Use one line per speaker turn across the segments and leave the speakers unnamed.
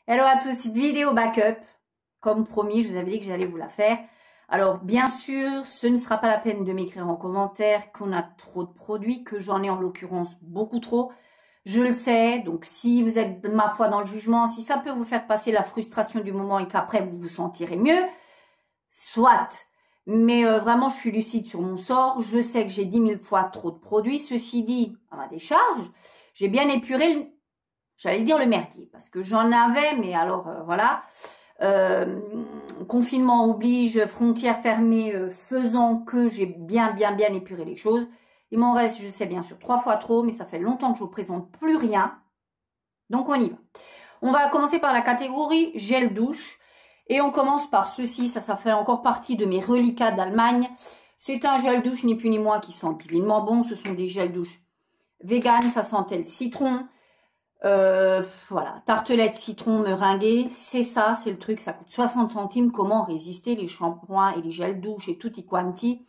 Hello à tous, vidéo backup. Comme promis, je vous avais dit que j'allais vous la faire. Alors, bien sûr, ce ne sera pas la peine de m'écrire en commentaire qu'on a trop de produits, que j'en ai en l'occurrence beaucoup trop. Je le sais, donc si vous êtes, ma foi, dans le jugement, si ça peut vous faire passer la frustration du moment et qu'après vous vous sentirez mieux, soit. Mais vraiment, je suis lucide sur mon sort. Je sais que j'ai 10 000 fois trop de produits. Ceci dit, à ma décharge, j'ai bien épuré j'allais dire le merdier, parce que j'en avais, mais alors voilà. Confinement oblige, frontières fermées, faisant que j'ai bien épuré les choses. Il m'en reste, je sais bien sûr, 3 fois trop, mais ça fait longtemps que je ne vous présente plus rien. Donc on y va. On va commencer par la catégorie gel douche. Et on commence par ceci, ça fait encore partie de mes reliquats d'Allemagne. C'est un gel douche, ni plus ni moins, qui sent divinement bon. Ce sont des gels douche vegan, ça sentait le citron. Voilà, tartelette citron meringuée, c'est ça, c'est le truc, ça coûte 60 centimes. Comment résister? Les shampoings et les gels douche et tutti quanti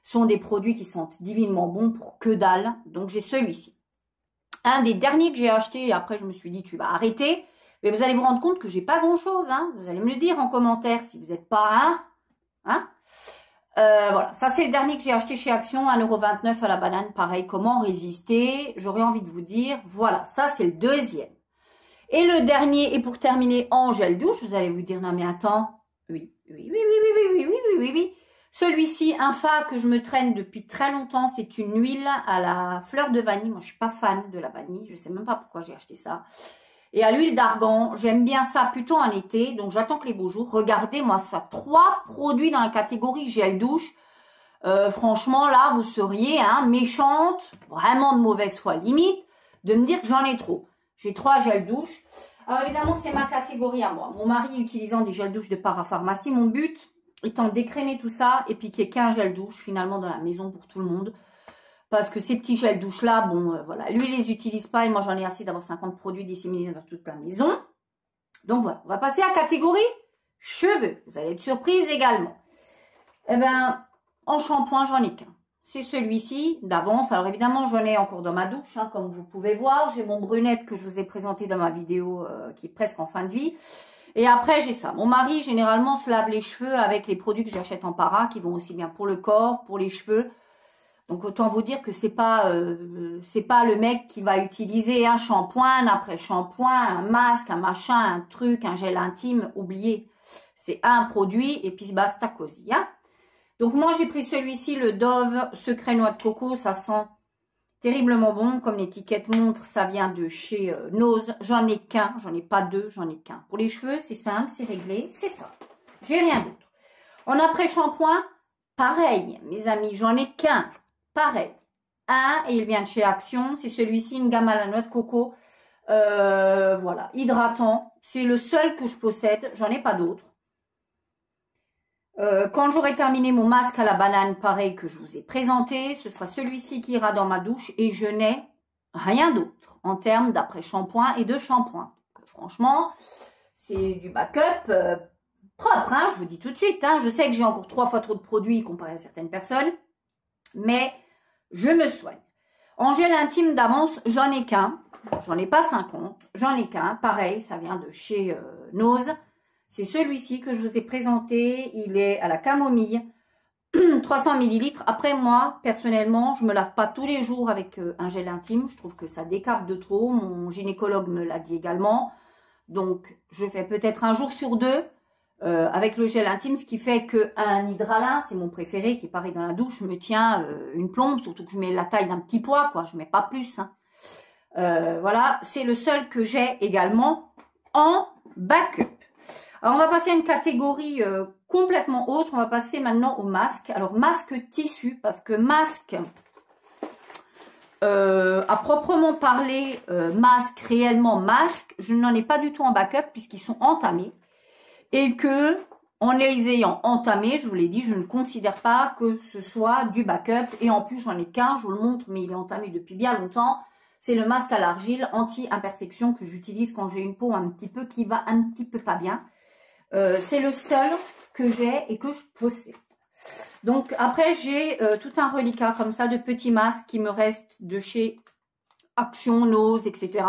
sont des produits qui sentent divinement bon pour que dalle. Donc j'ai celui-ci. Un des derniers que j'ai acheté, et après je me suis dit tu vas arrêter. Mais vous allez vous rendre compte que j'ai pas grand chose, hein. Vous allez me le dire en commentaire si vous n'êtes pas voilà, ça c'est le dernier que j'ai acheté chez Action, 1,29 € à la banane, pareil, comment résister? J'aurais envie de vous dire, voilà, ça c'est le deuxième. Et le dernier, et pour terminer, en gel douche, vous allez vous dire, non mais attends, oui. Celui-ci, un fa que je me traîne depuis très longtemps, c'est une huile à la fleur de vanille. Moi je suis pas fan de la vanille, je sais même pas pourquoi j'ai acheté ça. Et à l'huile d'argan, j'aime bien ça plutôt en été, donc j'attends que les beaux jours. Regardez, moi, ça, 3 produits dans la catégorie gel douche. Franchement, là, vous seriez méchante, vraiment de mauvaise foi limite, de me dire que j'en ai trop. J'ai 3 gels douche. Alors évidemment, c'est ma catégorie à moi. Mon mari utilisant des gels douche de parapharmacie, mon but étant de décrémer tout ça et puis qu'il n'y ait qu'un gel douche finalement dans la maison pour tout le monde. Parce que ces petits gels douche là, bon, voilà, lui, il les utilise pas et moi, j'en ai assez d'avoir 50 produits disséminés dans toute la maison. Donc voilà, on va passer à la catégorie cheveux. Vous allez être surprise également. Eh ben, en shampoing, j'en ai qu'un. C'est celui-ci d'avance. Alors évidemment, j'en ai encore dans ma douche, comme vous pouvez voir. J'ai mon brunette que je vous ai présenté dans ma vidéo qui est presque en fin de vie. Et après, j'ai ça. Mon mari, généralement, se lave les cheveux avec les produits que j'achète en para, qui vont aussi bien pour le corps, pour les cheveux. Donc, autant vous dire que c'est pas le mec qui va utiliser un shampoing, un après-shampoing, un masque, un machin, un truc, un gel intime. Oubliez, c'est un produit et puis basta cosy. Donc, moi, j'ai pris celui-ci, le Dove Secret Noix de Coco. Ça sent terriblement bon. Comme l'étiquette montre, ça vient de chez Nose. J'en ai qu'un, j'en ai pas deux, j'en ai qu'un. Pour les cheveux, c'est simple, c'est réglé, c'est ça. J'ai rien d'autre. En après-shampoing, pareil, mes amis, j'en ai qu'un. Pareil, et il vient de chez Action, c'est celui-ci, une gamme à la noix de coco, voilà, hydratant, c'est le seul que je possède, j'en ai pas d'autres. Quand j'aurai terminé mon masque à la banane, pareil que je vous ai présenté, ce sera celui-ci qui ira dans ma douche et je n'ai rien d'autre en termes d'après-shampoing et de shampoing. Donc, franchement, c'est du backup propre, je vous dis tout de suite, je sais que j'ai encore 3 fois trop de produits comparé à certaines personnes. Mais je me soigne. En gel intime d'avance, j'en ai qu'un. J'en ai pas 50. J'en ai qu'un. Pareil, ça vient de chez Nose. C'est celui-ci que je vous ai présenté. Il est à la camomille. 300 ml. Après, moi, personnellement, je me lave pas tous les jours avec un gel intime. Je trouve que ça décape de trop. Mon gynécologue me l'a dit également. Donc, je fais peut-être un jour sur 2. Avec le gel intime, ce qui fait qu'un hydralin, c'est mon préféré, qui est pareil dans la douche, me tient une plombe, surtout que je mets la taille d'un petit pois, quoi, je mets pas plus. Voilà, c'est le seul que j'ai également en backup. Alors, on va passer à une catégorie complètement autre, on va passer maintenant au masque. Alors, masque tissu, parce que masque, à proprement parler, masque, réellement masque, je n'en ai pas du tout en backup, puisqu'ils sont entamés. Et que, en les ayant entamés, je vous l'ai dit, je ne considère pas que ce soit du backup. Et en plus, j'en ai qu'un, je vous le montre, mais il est entamé depuis bien longtemps. C'est le masque à l'argile anti-imperfection que j'utilise quand j'ai une peau un petit peu qui va un petit peu pas bien. C'est le seul que j'ai et que je possède. Donc, après, j'ai tout un reliquat comme ça de petits masques qui me restent de chez Action, Nose, etc.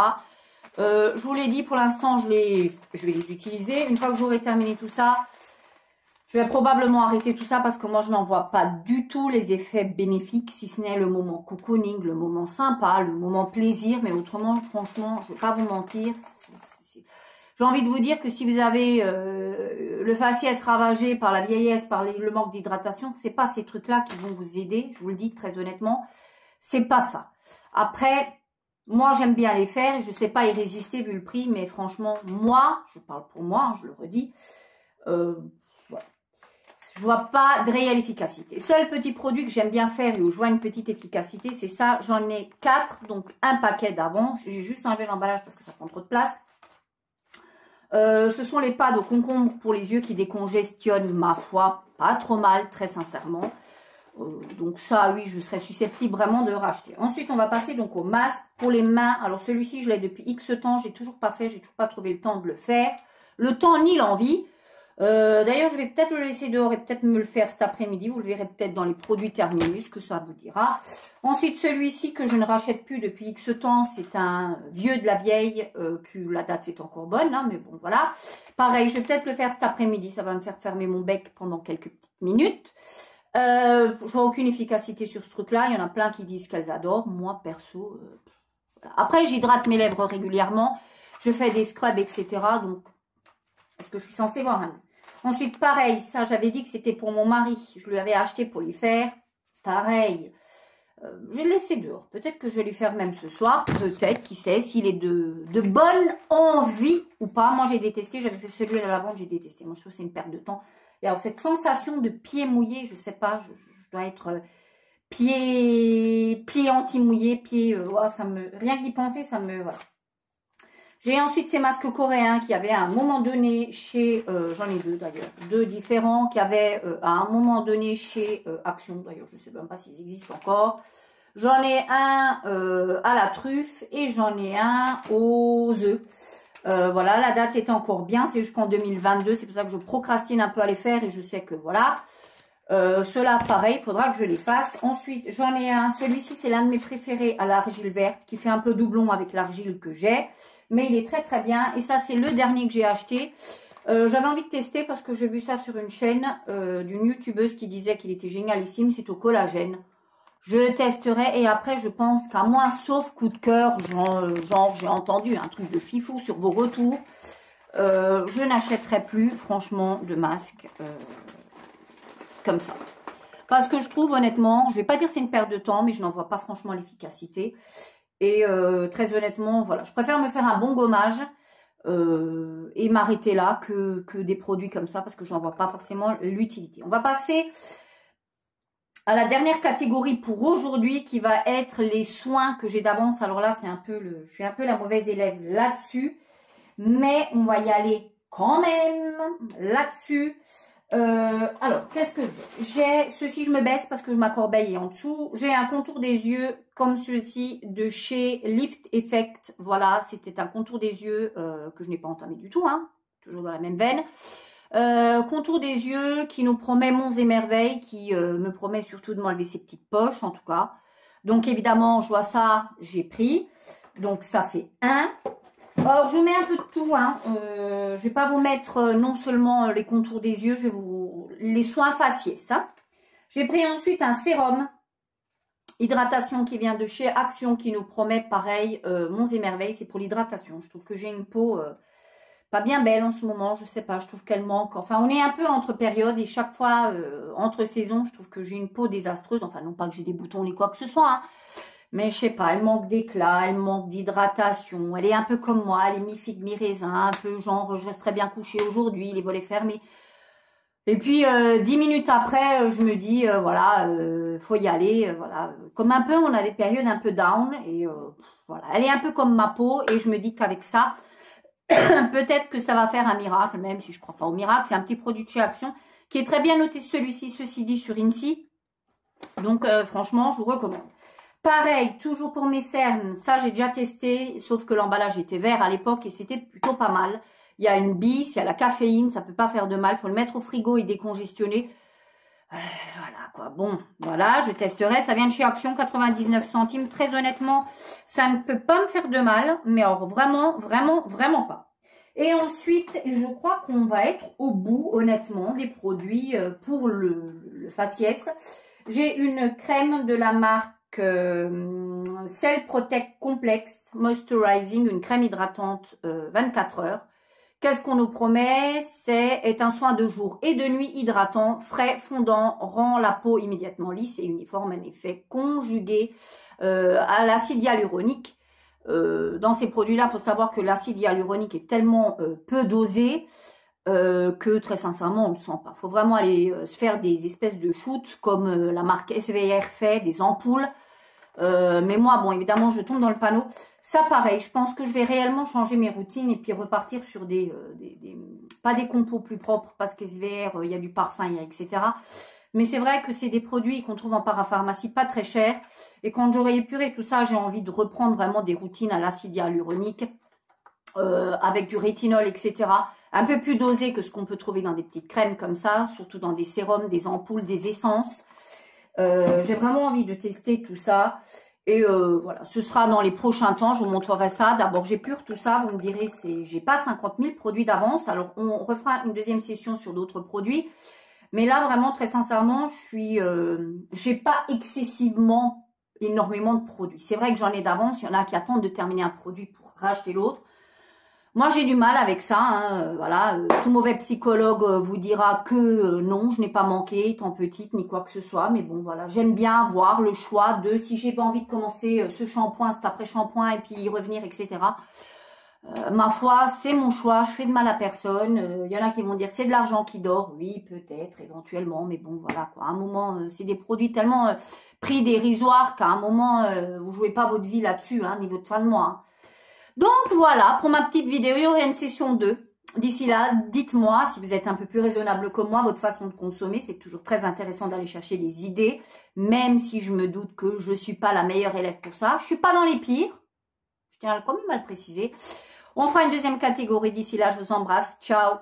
Je vous l'ai dit, pour l'instant, je vais les utiliser. Une fois que j'aurai terminé tout ça, je vais probablement arrêter tout ça parce que moi, je n'en vois pas du tout les effets bénéfiques, si ce n'est le moment cocooning, le moment sympa, le moment plaisir. Mais autrement, franchement, je ne vais pas vous mentir. J'ai envie de vous dire que si vous avez le faciès ravagé par la vieillesse, par le manque d'hydratation, c'est pas ces trucs-là qui vont vous aider. Je vous le dis très honnêtement, c'est pas ça. Après, moi, j'aime bien les faire et je sais pas y résister vu le prix, mais franchement, moi, je parle pour moi, hein, je le redis, voilà. Je vois pas de réelle efficacité. Seul petit produit que j'aime bien faire et où je vois une petite efficacité, c'est ça. J'en ai 4, donc un paquet d'avance. J'ai juste enlevé l'emballage parce que ça prend trop de place. Ce sont les pâtes au concombre pour les yeux qui décongestionnent, ma foi, pas trop mal, très sincèrement. Donc ça, oui, je serais susceptible vraiment de racheter. Ensuite, on va passer donc au masque pour les mains. Alors celui-ci, je l'ai depuis X temps, j'ai toujours pas fait, j'ai toujours pas trouvé le temps de le faire. Le temps ni l'envie. D'ailleurs, je vais peut-être le laisser dehors et peut-être me le faire cet après-midi. Vous le verrez peut-être dans les produits Terminus, que ça vous dira. Ensuite, celui-ci que je ne rachète plus depuis X temps, c'est un vieux de la vieille, que la date est encore bonne, hein, mais bon, voilà. Pareil, je vais peut-être le faire cet après-midi. Ça va me faire fermer mon bec pendant quelques petites minutes. Je vois aucune efficacité sur ce truc-là. Il y en a plein qui disent qu'elles adorent. Moi, perso, voilà. Après, j'hydrate mes lèvres régulièrement. Je fais des scrubs, etc. Donc, est-ce que je suis censée voir un... Ensuite, pareil, ça, j'avais dit que c'était pour mon mari. Je lui avais acheté pour lui faire. Pareil. Je vais le laisser dehors. Peut-être que je vais lui faire même ce soir. Peut-être, qui sait, s'il est de bonne envie ou pas. Moi, j'ai détesté. J'avais fait celui à la lavande, j'ai détesté. Moi, je trouve que c'est une perte de temps. Et alors, cette sensation de pied mouillé, je sais pas, je dois être pied anti-mouillé, pied... ouais, ça me, rien que d'y penser, ça me... Voilà. J'ai ensuite ces masques coréens qui avaient à un moment donné chez... j'en ai deux d'ailleurs, deux différents, qui avaient à un moment donné chez Action. D'ailleurs, je ne sais même pas s'ils existent encore. J'en ai un à la truffe et j'en ai un aux œufs. Voilà, la date est encore bien, c'est jusqu'en 2022. C'est pour ça que je procrastine un peu à les faire et je sais que voilà. Ceux-là, pareil, il faudra que je les fasse. Ensuite, j'en ai un. Celui-ci, c'est l'un de mes préférés à l'argile verte qui fait un peu doublon avec l'argile que j'ai. Mais il est très très bien. Et ça, c'est le dernier que j'ai acheté. J'avais envie de tester parce que j'ai vu ça sur une chaîne d'une youtubeuse qui disait qu'il était génialissime. C'est au collagène. Je testerai et après, je pense qu'à moins, sauf coup de cœur, genre j'ai entendu un truc de fifou sur vos retours, je n'achèterai plus, franchement, de masque comme ça. Parce que je trouve, honnêtement, je ne vais pas dire c'est une perte de temps, mais je n'en vois pas franchement l'efficacité. Et très honnêtement, voilà, je préfère me faire un bon gommage et m'arrêter là que des produits comme ça parce que je n'en vois pas forcément l'utilité. On va passer à la dernière catégorie pour aujourd'hui qui va être les soins que j'ai d'avance. Alors là, c'est un peu je suis un peu la mauvaise élève là-dessus, mais on va y aller quand même là-dessus. Alors, qu'est-ce que j'ai? Ceci, je me baisse parce que ma corbeille est en dessous. J'ai un contour des yeux comme ceci de chez Lift Effect. Voilà, c'était un contour des yeux que je n'ai pas entamé du tout, hein, toujours dans la même veine. Contour des yeux qui nous promet monts et merveilles, qui me promet surtout de m'enlever ces petites poches, en tout cas. Donc, évidemment, je vois ça, j'ai pris. Donc, ça fait un. Alors, je mets un peu de tout, hein. Je vais pas vous mettre non seulement les contours des yeux, je vais vous... les soins faciès, hein. J'ai pris ensuite un sérum hydratation qui vient de chez Action, qui nous promet pareil, monts et merveilles, c'est pour l'hydratation. Je trouve que j'ai une peau pas bien belle en ce moment, je sais pas, je trouve qu'elle manque. Enfin, on est un peu entre périodes et chaque fois, entre saisons, je trouve que j'ai une peau désastreuse. Enfin, non pas que j'ai des boutons ni quoi que ce soit, hein. Mais je sais pas, elle manque d'éclat, elle manque d'hydratation. Elle est un peu comme moi, elle est mi-figue, mi-raisin, un peu genre, je resterais bien couchée aujourd'hui, les volets fermés. Et puis, 10 minutes après, je me dis, voilà, faut y aller, voilà. Comme un peu, on a des périodes un peu down, et voilà. Elle est un peu comme ma peau, et je me dis qu'avec ça, peut-être que ça va faire un miracle, même si je crois pas au miracle. C'est un petit produit de chez Action, qui est très bien noté, celui-ci, ceci dit, sur INSEE. Donc, franchement, je vous recommande. Pareil, toujours pour mes cernes, ça j'ai déjà testé, sauf que l'emballage était vert à l'époque et c'était plutôt pas mal. Il y a une bille, il y a la caféine, ça peut pas faire de mal, il faut le mettre au frigo et décongestionner. Voilà quoi, bon, voilà, je testerai, ça vient de chez Action, 99 centimes, très honnêtement, ça ne peut pas me faire de mal, mais alors vraiment, vraiment, vraiment pas. Et ensuite, je crois qu'on va être au bout, honnêtement, des produits pour le faciès. J'ai une crème de la marque Cell Protect Complex Moisturizing, une crème hydratante 24 heures. Qu'est-ce qu'on nous promet? C'est un soin de jour et de nuit hydratant, frais, fondant, rend la peau immédiatement lisse et uniforme, un effet conjugué à l'acide hyaluronique. Dans ces produits-là, il faut savoir que l'acide hyaluronique est tellement peu dosé que très sincèrement, on ne le sent pas. Il faut vraiment aller se faire des espèces de shoots comme la marque SVR fait, des ampoules. Mais moi, bon, évidemment, je tombe dans le panneau. Ça, pareil, je pense que je vais réellement changer mes routines et puis repartir sur pas des compos plus propres parce qu'SVR, il y a du parfum, il y a etc. Mais c'est vrai que c'est des produits qu'on trouve en parapharmacie pas très chers. Et quand j'aurai épuré tout ça, j'ai envie de reprendre vraiment des routines à l'acide hyaluronique avec du rétinol, etc. Un peu plus dosé que ce qu'on peut trouver dans des petites crèmes comme ça, surtout dans des sérums, des ampoules, des essences. J'ai vraiment envie de tester tout ça. Et voilà, ce sera dans les prochains temps, je vous montrerai ça. D'abord, j'épure tout ça, vous me direz, j'ai pas 50 000 produits d'avance. Alors, on refera une deuxième session sur d'autres produits. Mais là, vraiment, très sincèrement, j'ai pas excessivement énormément de produits. C'est vrai que j'en ai d'avance, il y en a qui attendent de terminer un produit pour racheter l'autre. Moi, j'ai du mal avec ça, hein, voilà. Tout mauvais psychologue vous dira que non, je n'ai pas manqué, étant petite, ni quoi que ce soit. Mais bon, voilà, j'aime bien avoir le choix de, si j'ai pas envie de commencer ce shampoing, cet après-shampoing, et puis y revenir, etc. Ma foi, c'est mon choix, je fais de mal à personne. Il y en a qui vont dire, c'est de l'argent qui dort. Oui, peut-être, éventuellement, mais bon, voilà, quoi. À un moment, c'est des produits tellement prix dérisoires qu'à un moment, vous jouez pas votre vie là-dessus, hein, niveau de fin de mois, hein. Donc voilà, pour ma petite vidéo, il y aura une session 2. D'ici là, dites-moi si vous êtes un peu plus raisonnable que moi, votre façon de consommer. C'est toujours très intéressant d'aller chercher des idées, même si je me doute que je ne suis pas la meilleure élève pour ça. Je ne suis pas dans les pires, je tiens quand même à le préciser. On fera une deuxième catégorie. D'ici là, je vous embrasse. Ciao!